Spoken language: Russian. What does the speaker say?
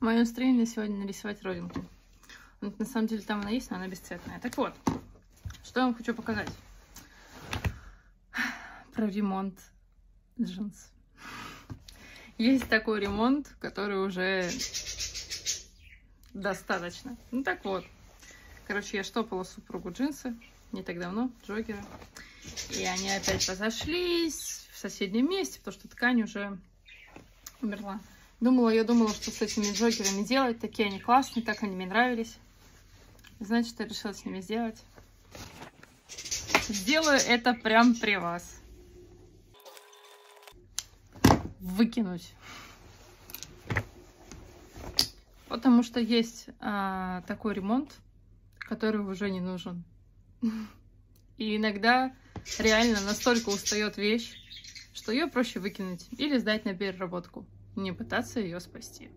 Мое настроение сегодня нарисовать родинку. На самом деле там она есть, но она бесцветная. Так вот, что я вам хочу показать. Про ремонт джинс. Есть такой ремонт, который уже достаточно. Ну так вот. Короче, я штопала супругу джинсы не так давно, джоггеры. И они опять разошлись в соседнем месте, потому что ткань уже умерла. Я думала, что с этими джоггерами делать. Такие они классные, так они мне нравились. Значит, я решила с ними сделать. Сделаю это прям при вас. Выкинуть. Потому что есть такой ремонт, который уже не нужен. И иногда реально настолько устает вещь, что ее проще выкинуть или сдать на переработку, не пытаться ее спасти.